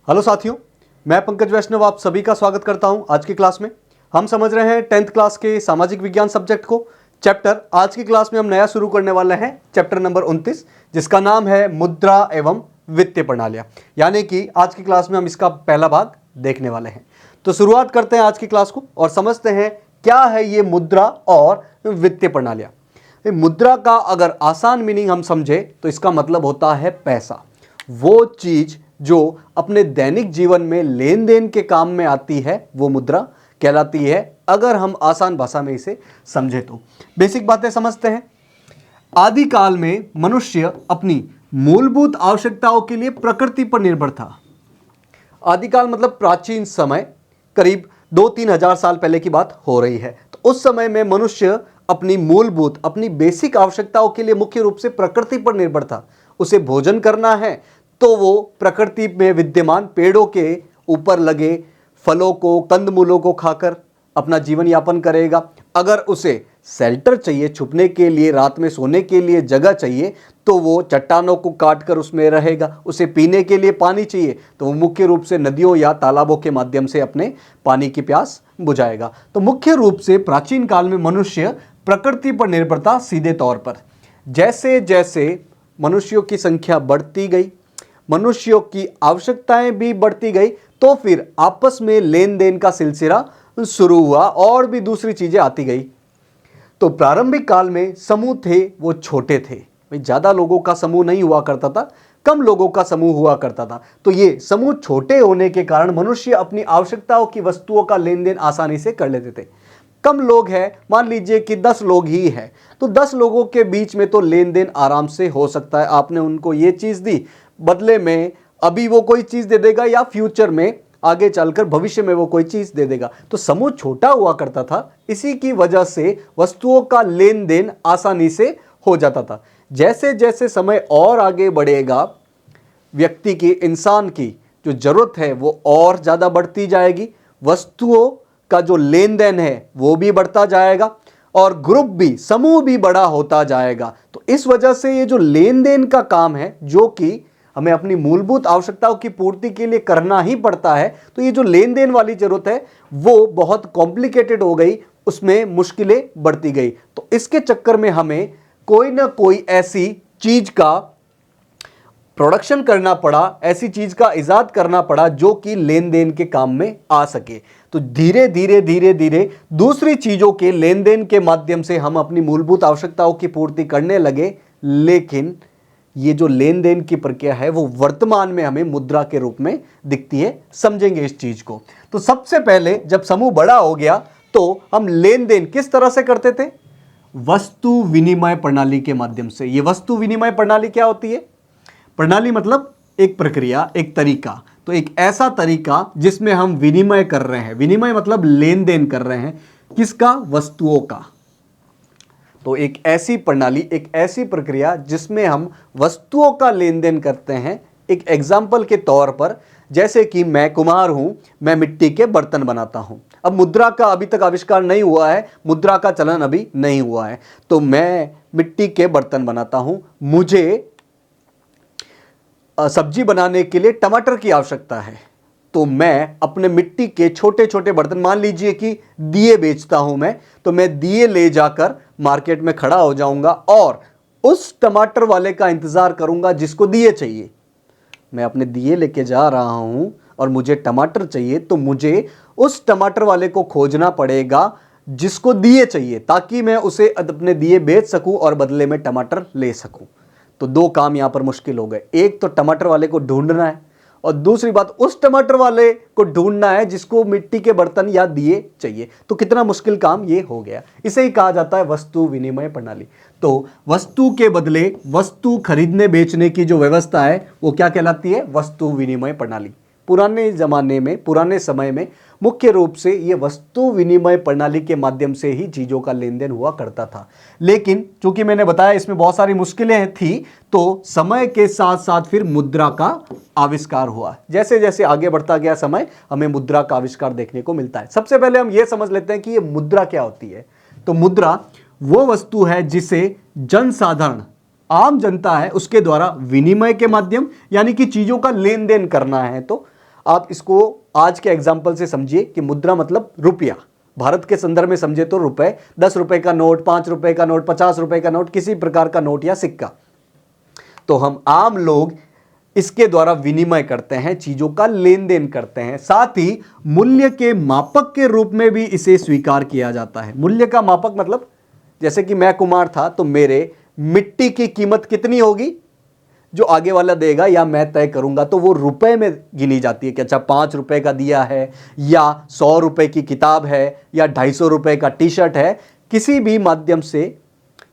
Hello साथियों, मैं पंकज वैष्णव आप सभी का स्वागत करता हूं। आज की क्लास में हम समझ रहे हैं 10th क्लास के सामाजिक विज्ञान सब्जेक्ट को। चैप्टर आज की क्लास में हम नया शुरू करने वाले हैं, चैप्टर नंबर 29, जिसका नाम है मुद्रा एवं वित्तीय प्रणालियां। यानी कि आज की क्लास में हम इसका पहला भाग देखने वाले हैं। तो शुरुआत करते हैं आज की क्लास को और समझते हैं क्या है ये मुद्रा और वित्तीय प्रणालियां। मुद्रा का अगर आसान मीनिंग हम समझे तो इसका मतलब होता है पैसा, वो चीज जो अपने दैनिक जीवन में लेन देन के काम में आती है वो मुद्रा कहलाती है, अगर हम आसान भाषा में इसे समझे तो। बेसिक बातें समझते हैं। आदिकाल में मनुष्य अपनी मूलभूत आवश्यकताओं के लिए प्रकृति पर निर्भर था। आदिकाल मतलब प्राचीन समय, करीब 2-3 हजार साल पहले की बात हो रही है। तो उस समय में मनुष्य अपनी मूलभूत अपनी बेसिक आवश्यकताओं के लिए मुख्य रूप से प्रकृति पर निर्भर था। उसे भोजन करना है तो वो प्रकृति में विद्यमान पेड़ों के ऊपर लगे फलों को, कंदमूलों को खाकर अपना जीवन यापन करेगा। अगर उसे शेल्टर चाहिए, छुपने के लिए, रात में सोने के लिए जगह चाहिए, तो वो चट्टानों को काटकर उसमें रहेगा। उसे पीने के लिए पानी चाहिए तो वो मुख्य रूप से नदियों या तालाबों के माध्यम से अपने पानी की प्यास बुझाएगा। तो मुख्य रूप से प्राचीन काल में मनुष्य प्रकृति पर निर्भर था सीधे तौर पर। जैसे जैसे मनुष्यों की संख्या बढ़ती गई, मनुष्यों की आवश्यकताएं भी बढ़ती गई, तो फिर आपस में लेन देन का सिलसिला शुरू हुआ और भी दूसरी चीजें आती गई। तो प्रारंभिक काल में समूह थे वो छोटे थे, भाई ज्यादा लोगों का समूह नहीं हुआ करता था, कम लोगों का समूह हुआ करता था। तो ये समूह छोटे होने के कारण मनुष्य अपनी आवश्यकताओं की वस्तुओं का लेन देन आसानी से कर लेते थे। कम लोग हैं, मान लीजिए कि 10 लोग ही हैं, तो 10 लोगों के बीच में तो लेन देन आराम से हो सकता है। आपने उनको ये चीज दी, बदले में अभी वो कोई चीज दे देगा या फ्यूचर में आगे चलकर भविष्य में वो कोई चीज दे देगा। तो समूह छोटा हुआ करता था, इसी की वजह से वस्तुओं का लेन देन आसानी से हो जाता था। जैसे जैसे समय और आगे बढ़ेगा, व्यक्ति की, इंसान की जो जरूरत है वो और ज्यादा बढ़ती जाएगी, वस्तुओं का जो लेन देन है वो भी बढ़ता जाएगा और ग्रुप भी, समूह भी बड़ा होता जाएगा। तो इस वजह से ये जो लेन देन का काम है, जो कि हमें अपनी मूलभूत आवश्यकताओं की पूर्ति के लिए करना ही पड़ता है, तो ये जो लेन देन वाली जरूरत है वो बहुत कॉम्प्लिकेटेड हो गई, उसमें मुश्किलें बढ़ती गई। तो इसके चक्कर में हमें कोई ना कोई ऐसी चीज का प्रोडक्शन करना पड़ा, ऐसी चीज का इजाद करना पड़ा जो कि लेन देन के काम में आ सके। तो धीरे धीरे धीरे धीरे दूसरी चीजों के लेन देन के माध्यम से हम अपनी मूलभूत आवश्यकताओं की पूर्ति करने लगे। लेकिन ये जो लेन देन की प्रक्रिया है वो वर्तमान में हमें मुद्रा के रूप में दिखती है। समझेंगे इस चीज को। तो सबसे पहले जब समूह बड़ा हो गया तो हम लेन देन किस तरह से करते थे? वस्तु विनिमय प्रणाली के माध्यम से। ये वस्तु विनिमय प्रणाली क्या होती है? प्रणाली मतलब एक प्रक्रिया, एक तरीका। तो एक ऐसा तरीका जिसमें हम विनिमय कर रहे हैं। विनिमय मतलब लेन देन कर रहे हैं, किसका? वस्तुओं का। तो एक ऐसी प्रणाली, एक ऐसी प्रक्रिया जिसमें हम वस्तुओं का लेन देन करते हैं। एक एग्जाम्पल के तौर पर, जैसे कि मैं कुम्हार हूं, मैं मिट्टी के बर्तन बनाता हूं। अब मुद्रा का अभी तक आविष्कार नहीं हुआ है, मुद्रा का चलन अभी नहीं हुआ है। तो मैं मिट्टी के बर्तन बनाता हूं, मुझे सब्जी बनाने के लिए टमाटर की आवश्यकता है, तो मैं अपने मिट्टी के छोटे छोटे बर्तन, मान लीजिए कि दिए बेचता हूं मैं, तो मैं दिए ले जाकर मार्केट में खड़ा हो जाऊंगा और उस टमाटर वाले का इंतजार करूंगा जिसको दिए चाहिए। मैं अपने दिए लेके जा रहा हूं और मुझे टमाटर चाहिए, तो मुझे उस टमाटर वाले को खोजना पड़ेगा जिसको दिए चाहिए, ताकि मैं उसे अपने दिए बेच सकूं और बदले में टमाटर ले सकूं। तो दो काम यहां पर मुश्किल हो गए। एक तो टमाटर वाले को ढूंढना है और दूसरी बात उस टमाटर वाले को ढूंढना है जिसको मिट्टी के बर्तन या दिए चाहिए। तो कितना मुश्किल काम ये हो गया। इसे ही कहा जाता है वस्तु विनिमय प्रणाली। तो वस्तु के बदले वस्तु खरीदने बेचने की जो व्यवस्था है वो क्या कहलाती है? वस्तु विनिमय प्रणाली। पुराने जमाने में, पुराने समय में मुख्य रूप से ये वस्तु विनिमय प्रणाली के माध्यम से ही चीजों का लेन देन हुआ करता था। लेकिन चूंकि मैंने बताया इसमें बहुत सारी मुश्किलें थी, तो समय के साथ साथ फिर मुद्रा का आविष्कार हुआ। जैसे जैसे आगे बढ़ता गया समय, हमें मुद्रा का आविष्कार देखने को मिलता है। सबसे पहले हम ये समझ लेते हैं कि ये मुद्रा क्या होती है। तो मुद्रा वो वस्तु है जिसे जनसाधारण, आम जनता है, उसके द्वारा विनिमय के माध्यम, यानी कि चीजों का लेन देन करना है, तो आप इसको आज के एग्जाम्पल से समझिए कि मुद्रा मतलब रुपया, भारत के संदर्भ में समझे तो रुपए, 10 रुपए का नोट, 5 रुपए का नोट, 50 रुपए का नोट, किसी प्रकार का नोट या सिक्का। तो हम आम लोग इसके द्वारा विनिमय करते हैं, चीजों का लेन देन करते हैं। साथ ही मूल्य के मापक के रूप में भी इसे स्वीकार किया जाता है। मूल्य का मापक मतलब जैसे कि मैं कुमार था तो मेरे मिट्टी की कीमत कितनी होगी जो आगे वाला देगा या मैं तय करूंगा, तो वो रुपए में गिनी जाती है कि अच्छा 5 रुपए का दिया है या 100 रुपए की किताब है या 250 रुपए का टी शर्ट है। किसी भी माध्यम से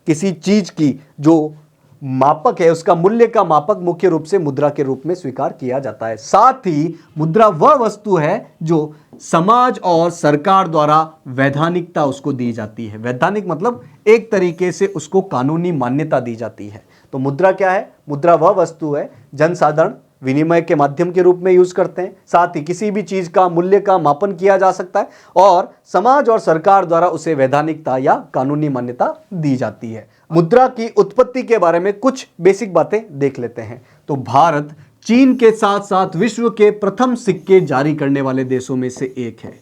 किसी चीज की जो मापक है उसका मूल्य का मापक मुख्य रूप से मुद्रा के रूप में स्वीकार किया जाता है। साथ ही मुद्रा वह वस्तु है जो समाज और सरकार द्वारा वैधानिकता उसको दी जाती है। वैधानिक मतलब एक तरीके से उसको कानूनी मान्यता दी जाती है। तो मुद्रा क्या है? मुद्रा वह वस्तु है जनसाधारण विनिमय के माध्यम के रूप में यूज करते हैं। साथ ही किसी भी चीज का मूल्य का मापन किया जा सकता है और समाज और सरकार द्वारा उसे वैधानिकता या कानूनी मान्यता दी जाती है। मुद्रा की उत्पत्ति के बारे में कुछ बेसिक बातें देख लेते हैं। तो भारत चीन के साथ साथ विश्व के प्रथम सिक्के जारी करने वाले देशों में से एक है।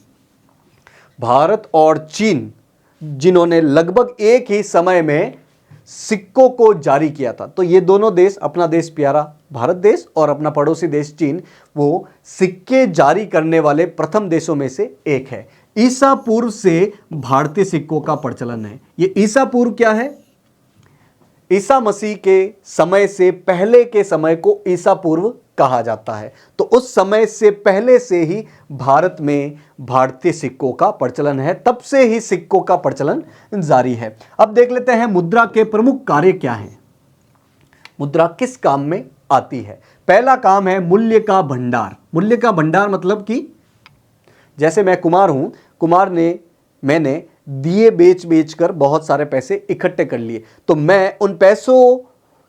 भारत और चीन जिन्होंने लगभग एक ही समय में सिक्कों को जारी किया था। तो ये दोनों देश, अपना देश प्यारा भारत देश और अपना पड़ोसी देश चीन, वो सिक्के जारी करने वाले प्रथम देशों में से एक है। ईसा पूर्व से भारतीय सिक्कों का प्रचलन है। ये ईसा पूर्व क्या है? ईसा मसीह के समय से पहले के समय को ईसा पूर्व कहा जाता है। तो उस समय से पहले से ही भारत में भारतीय सिक्कों का प्रचलन है, तब से ही सिक्कों का प्रचलन जारी है। अब देख लेते हैं मुद्रा के प्रमुख कार्य क्या हैं। मुद्रा किस काम में आती है? पहला काम है मूल्य का भंडार। मूल्य का भंडार मतलब कि जैसे मैं कुमार हूं, मैंने दिए बेच कर बहुत सारे पैसे इकट्ठे कर लिए, तो मैं उन पैसों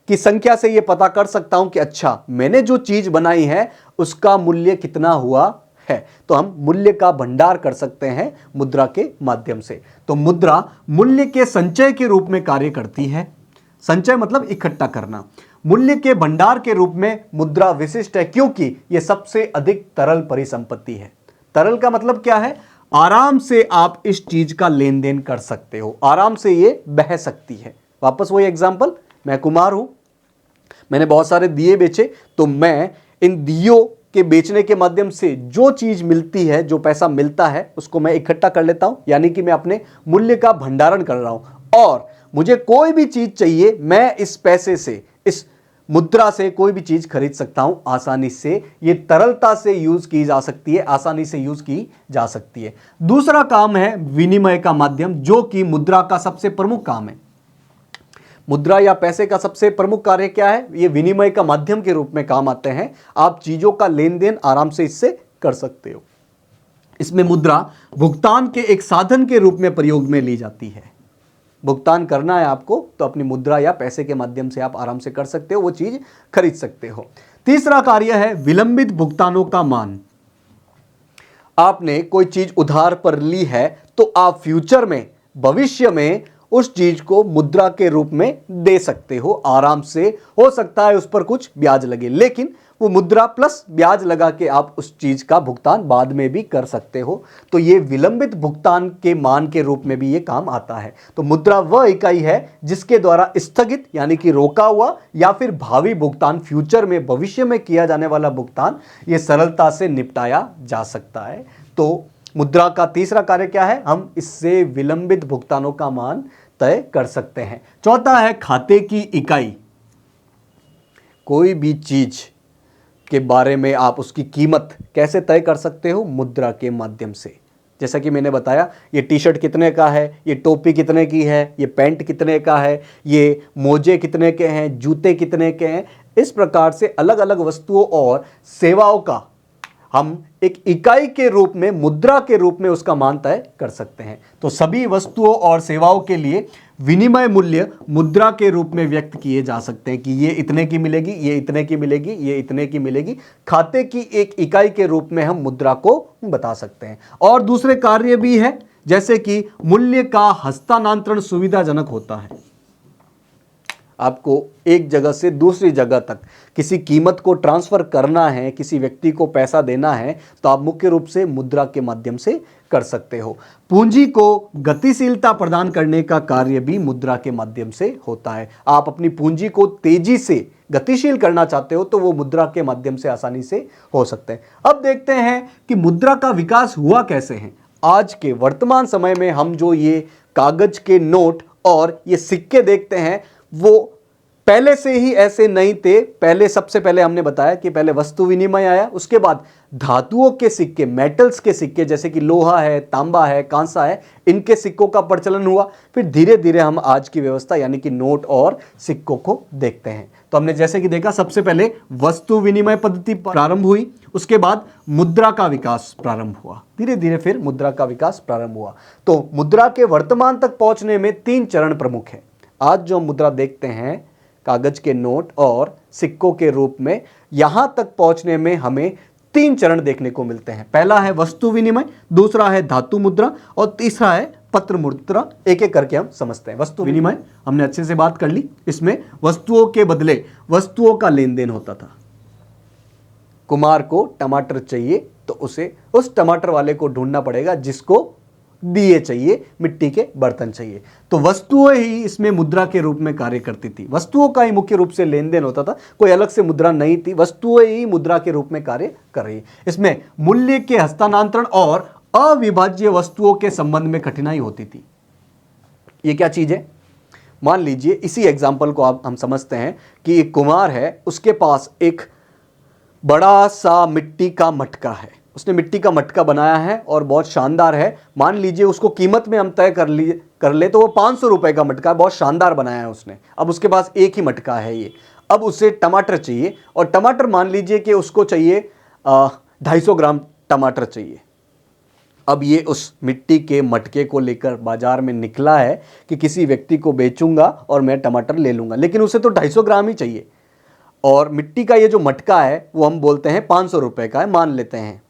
की संख्या से यह पता कर सकता हूं कि अच्छा मैंने जो चीज बनाई है उसका मूल्य कितना हुआ है। तो हम मूल्य का भंडार कर सकते हैं मुद्रा के माध्यम से। तो मुद्रा मूल्य के संचय के रूप में कार्य करती है। संचय मतलब इकट्ठा करना। मूल्य के भंडार के रूप में मुद्रा विशिष्ट है क्योंकि यह सबसे अधिक तरल परिसंपत्ति है। तरल का मतलब क्या है? आराम से आप इस चीज का लेन देन कर सकते हो, आराम से ये बह सकती है। वापस वही एग्जांपल, मैं कुमार हूं, मैंने बहुत सारे दिए बेचे, तो मैं इन दियों के बेचने के माध्यम से जो चीज मिलती है, जो पैसा मिलता है, उसको मैं इकट्ठा कर लेता हूं, यानी कि मैं अपने मूल्य का भंडारण कर रहा हूं। और मुझे कोई भी चीज चाहिए, मैं इस पैसे से, इस मुद्रा से कोई भी चीज खरीद सकता हूं आसानी से। ये तरलता से यूज की जा सकती है, आसानी से यूज की जा सकती है। दूसरा काम है विनिमय का माध्यम, जो कि मुद्रा का सबसे प्रमुख काम है। मुद्रा या पैसे का सबसे प्रमुख कार्य क्या है? ये विनिमय का माध्यम के रूप में काम आते हैं। आप चीजों का लेन देन आराम से इससे कर सकते हो। इसमें मुद्रा भुगतान के एक साधन के रूप में प्रयोग में ली जाती है। भुगतान करना है आपको तो अपनी मुद्रा या पैसे के माध्यम से आप आराम से कर सकते हो, वो चीज खरीद सकते हो। तीसरा कार्य है विलंबित भुगतानों का मान। आपने कोई चीज उधार पर ली है तो आप फ्यूचर में, भविष्य में उस चीज को मुद्रा के रूप में दे सकते हो आराम से। हो सकता है उस पर कुछ ब्याज लगे, लेकिन वो मुद्रा प्लस ब्याज लगा के आप उस चीज का भुगतान बाद में भी कर सकते हो। तो ये विलंबित भुगतान के मान के रूप में भी ये काम आता है। तो मुद्रा वह इकाई है जिसके द्वारा स्थगित यानी कि रोका हुआ या फिर भावी भुगतान, फ्यूचर में, भविष्य में किया जाने वाला भुगतान, ये सरलता से निपटाया जा सकता है। तो मुद्रा का तीसरा कार्य क्या है? हम इससे विलंबित भुगतानों का मान तय कर सकते हैं। चौथा है खाते की इकाई। कोई भी चीज के बारे में आप उसकी कीमत कैसे तय कर सकते हो? मुद्रा के माध्यम से। जैसा कि मैंने बताया, ये टी शर्ट कितने का है, ये टोपी कितने की है, ये पैंट कितने का है, ये मोजे कितने के हैं, जूते कितने के हैं। इस प्रकार से अलग अलग वस्तुओं और सेवाओं का हम एक इकाई के रूप में, मुद्रा के रूप में उसका मान तय कर सकते हैं। तो सभी वस्तुओं और सेवाओं के लिए विनिमय मूल्य मुद्रा के रूप में व्यक्त किए जा सकते हैं कि ये इतने की मिलेगी, ये इतने की मिलेगी, ये इतने की मिलेगी। खाते की एक इकाई के रूप में हम मुद्रा को बता सकते हैं। और दूसरे कार्य भी है, जैसे कि मूल्य का हस्तांतरण सुविधाजनक होता है। आपको एक जगह से दूसरी जगह तक किसी कीमत को ट्रांसफ़र करना है, किसी व्यक्ति को पैसा देना है, तो आप मुख्य रूप से मुद्रा के माध्यम से कर सकते हो। पूंजी को गतिशीलता प्रदान करने का कार्य भी मुद्रा के माध्यम से होता है। आप अपनी पूंजी को तेजी से गतिशील करना चाहते हो तो वो मुद्रा के माध्यम से आसानी से हो सकते हैं। अब देखते हैं कि मुद्रा का विकास हुआ कैसे है। आज के वर्तमान समय में हम जो ये कागज के नोट और ये सिक्के देखते हैं वो पहले से ही ऐसे नहीं थे। पहले सबसे पहले हमने बताया कि पहले वस्तु विनिमय आया, उसके बाद धातुओं के सिक्के, मेटल्स के सिक्के जैसे कि लोहा है, तांबा है, कांसा है, इनके सिक्कों का प्रचलन हुआ। फिर धीरे धीरे हम आज की व्यवस्था यानी कि नोट और सिक्कों को देखते हैं। तो हमने जैसे कि देखा सबसे पहले वस्तु विनिमय पद्धति प्रारंभ हुई, उसके बाद मुद्रा का विकास प्रारंभ हुआ, धीरे धीरे फिर मुद्रा का विकास प्रारंभ हुआ। तो मुद्रा के वर्तमान तक पहुंचने में 3 चरण प्रमुख हैं। आज जो हम मुद्रा देखते हैं कागज के नोट और सिक्कों के रूप में, यहां तक पहुंचने में हमें 3 चरण देखने को मिलते हैं। पहला है वस्तु विनिमय, दूसरा है धातु मुद्रा और तीसरा है पत्र मुद्रा। एक एक करके हम समझते हैं। वस्तु विनिमय हमने अच्छे से बात कर ली। इसमें वस्तुओं के बदले वस्तुओं का लेन देन होता था। कुमार को टमाटर चाहिए तो उसे उस टमाटर वाले को ढूंढना पड़ेगा जिसको दिए चाहिए, मिट्टी के बर्तन चाहिए। तो वस्तुएं ही इसमें मुद्रा के रूप में कार्य करती थी। वस्तुओं का ही मुख्य रूप से लेन देन होता था, कोई अलग से मुद्रा नहीं थी। वस्तुएं ही मुद्रा के रूप में कार्य कर रही है। इसमें मूल्य के हस्तांतरण और अविभाज्य वस्तुओं के संबंध में कठिनाई होती थी। ये क्या चीज है? मान लीजिए इसी एग्जाम्पल को हम समझते हैं कि एक कुमार है, उसके पास एक बड़ा सा मिट्टी का मटका है। उसने मिट्टी का मटका बनाया है और बहुत शानदार है। मान लीजिए उसको कीमत में हम तय कर ले तो वो 500 रुपए का मटका है, बहुत शानदार बनाया है उसने। अब उसके पास एक ही मटका है ये। अब उसे टमाटर चाहिए और टमाटर मान लीजिए कि उसको चाहिए 250 ग्राम टमाटर चाहिए। अब ये उस मिट्टी के मटके को लेकर बाजार में निकला है कि किसी व्यक्ति को बेचूंगा और मैं टमाटर ले लूंगा, लेकिन उसे तो 250 ग्राम ही चाहिए। और मिट्टी का ये जो मटका है वो हम बोलते हैं 500 रुपए का है, मान लेते हैं।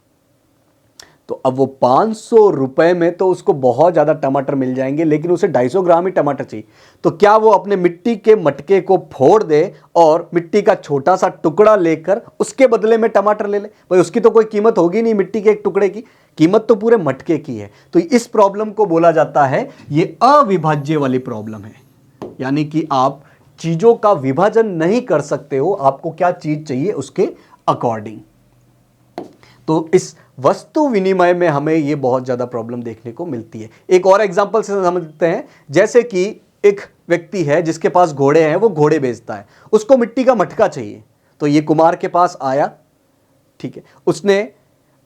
तो अब वो 500 रुपए में तो उसको बहुत ज़्यादा टमाटर मिल जाएंगे, लेकिन उसे 250 ग्राम ही टमाटर चाहिए। तो क्या वो अपने मिट्टी के मटके को फोड़ दे और मिट्टी का छोटा सा टुकड़ा लेकर उसके बदले में टमाटर ले ले? भाई उसकी तो कोई कीमत होगी नहीं, मिट्टी के एक टुकड़े की कीमत तो पूरे मटके की है। तो इस प्रॉब्लम को बोला जाता है ये अविभाज्य वाली प्रॉब्लम है, यानी कि आप चीज़ों का विभाजन नहीं कर सकते हो, आपको क्या चीज़ चाहिए उसके अकॉर्डिंग। तो इस वस्तु विनिमय में हमें ये बहुत ज़्यादा प्रॉब्लम देखने को मिलती है। एक और एग्जांपल से समझते हैं, जैसे कि एक व्यक्ति है जिसके पास घोड़े हैं, वो घोड़े बेचता है, उसको मिट्टी का मटका चाहिए। तो ये कुमार के पास आया, ठीक है, उसने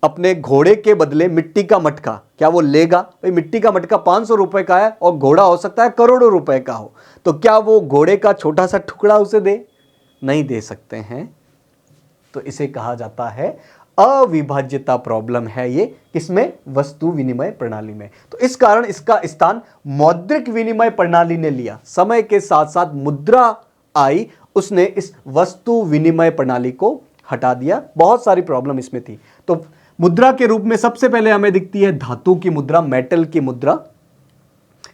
अपने घोड़े के बदले मिट्टी का मटका, क्या वो लेगा? भाई मिट्टी का मटका 500 रुपए का है और घोड़ा हो सकता है करोड़ों रुपए का हो, तो क्या वो घोड़े का छोटा सा टुकड़ा उसे दे? नहीं दे सकते हैं। तो इसे कहा जाता है अविभाज्यता प्रॉब्लम है ये, किसमें? वस्तु विनिमय प्रणाली में। तो इस कारण इसका स्थान मौद्रिक विनिमय प्रणाली ने लिया। समय के साथ साथ मुद्रा आई, उसने इस वस्तु विनिमय प्रणाली को हटा दिया। बहुत सारी प्रॉब्लम इसमें थी। तो मुद्रा के रूप में सबसे पहले हमें दिखती है धातु की मुद्रा, मेटल की मुद्रा।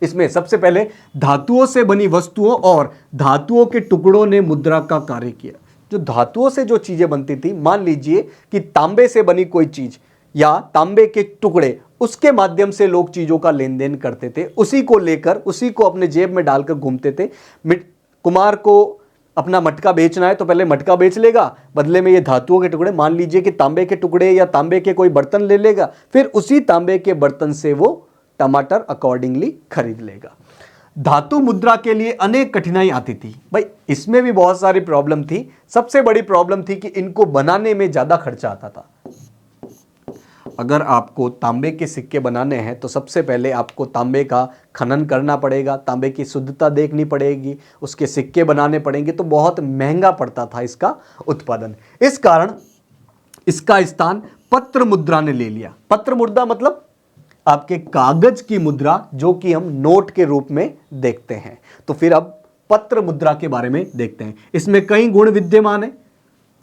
इसमें सबसे पहले धातुओं से बनी वस्तुओं और धातुओं के टुकड़ों ने मुद्रा का कार्य किया। जो धातुओं से जो चीजें बनती थी, मान लीजिए कि तांबे से बनी कोई चीज या तांबे के टुकड़े, उसके माध्यम से लोग चीजों का लेन देन करते थे। उसी को लेकर, उसी को अपने जेब में डालकर घूमते थे। कुमार को अपना मटका बेचना है तो पहले मटका बेच लेगा, बदले में ये धातुओं के टुकड़े, मान लीजिए कि तांबे के टुकड़े या तांबे के कोई बर्तन ले लेगा, फिर उसी तांबे के बर्तन से वो टमाटर अकॉर्डिंगली खरीद लेगा। धातु मुद्रा के लिए अनेक कठिनाई आती थी। भाई इसमें भी बहुत सारी प्रॉब्लम थी। सबसे बड़ी प्रॉब्लम थी कि इनको बनाने में ज्यादा खर्चा आता था। अगर आपको तांबे के सिक्के बनाने हैं तो सबसे पहले आपको तांबे का खनन करना पड़ेगा, तांबे की शुद्धता देखनी पड़ेगी, उसके सिक्के बनाने पड़ेंगे, तो बहुत महंगा पड़ता था इसका उत्पादन। इस कारण इसका स्थान पत्र मुद्रा ने ले लिया। पत्र मुद्रा मतलब आपके कागज की मुद्रा, जो कि हम नोट के रूप में देखते हैं। तो फिर अब पत्र मुद्रा के बारे में देखते हैं। इसमें कई गुण विद्यमान है।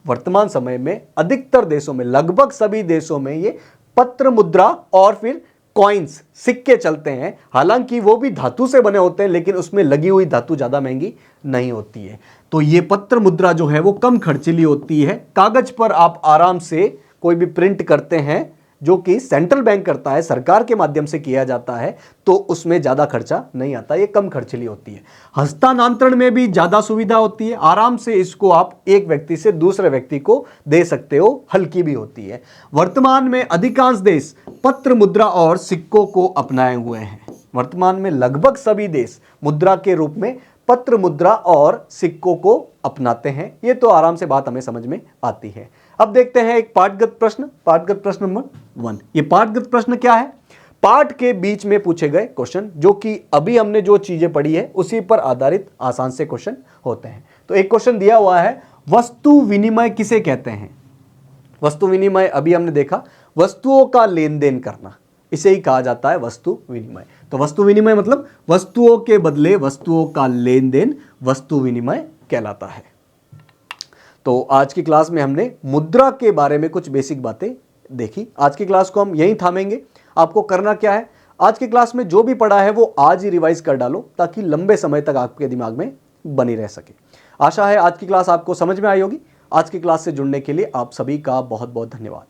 वर्तमान समय में अधिकतर देशों में, लगभग सभी देशों में ये पत्र मुद्रा और फिर कॉइन्स, सिक्के चलते हैं, हालांकि वो भी धातु से बने होते हैं, लेकिन उसमें लगी हुई धातु ज़्यादा महंगी नहीं होती है। तो ये पत्र मुद्रा जो है वो कम खर्चीली होती है। कागज पर आप आराम से कोई भी प्रिंट करते हैं जो कि सेंट्रल बैंक करता है, सरकार के माध्यम से किया जाता है, तो उसमें ज़्यादा खर्चा नहीं आता, ये कम खर्चीली होती है। हस्तांतरण में भी ज़्यादा सुविधा होती है, आराम से इसको आप एक व्यक्ति से दूसरे व्यक्ति को दे सकते हो, हल्की भी होती है। वर्तमान में अधिकांश देश पत्र मुद्रा और सिक्कों को अपनाए हुए हैं। वर्तमान में लगभग सभी देश मुद्रा के रूप में पत्र मुद्रा और सिक्कों को अपनाते हैं। ये तो आराम से बात हमें समझ में आती है। अब देखते हैं एक पाठगत प्रश्न, पाठगत प्रश्न नंबर 1। ये पाठगत प्रश्न क्या है? पाठ के बीच में पूछे गए क्वेश्चन, जो कि अभी हमने जो चीजें पढ़ी है उसी पर आधारित आसान से क्वेश्चन होते हैं। तो एक क्वेश्चन दिया हुआ है, वस्तु विनिमय किसे कहते हैं? वस्तु विनिमय अभी हमने देखा, वस्तुओं का लेन देन करना, इसे ही कहा जाता है वस्तु विनिमय। तो वस्तु विनिमय मतलब वस्तुओं के बदले वस्तुओं का लेन देन वस्तु विनिमय कहलाता है। तो आज की क्लास में हमने मुद्रा के बारे में कुछ बेसिक बातें देखी। आज की क्लास को हम यहीं थामेंगे। आपको करना क्या है, आज की क्लास में जो भी पढ़ा है वो आज ही रिवाइज कर डालो, ताकि लंबे समय तक आपके दिमाग में बनी रह सके। आशा है आज की क्लास आपको समझ में आई होगी। आज की क्लास से जुड़ने के लिए आप सभी का बहुत बहुत धन्यवाद।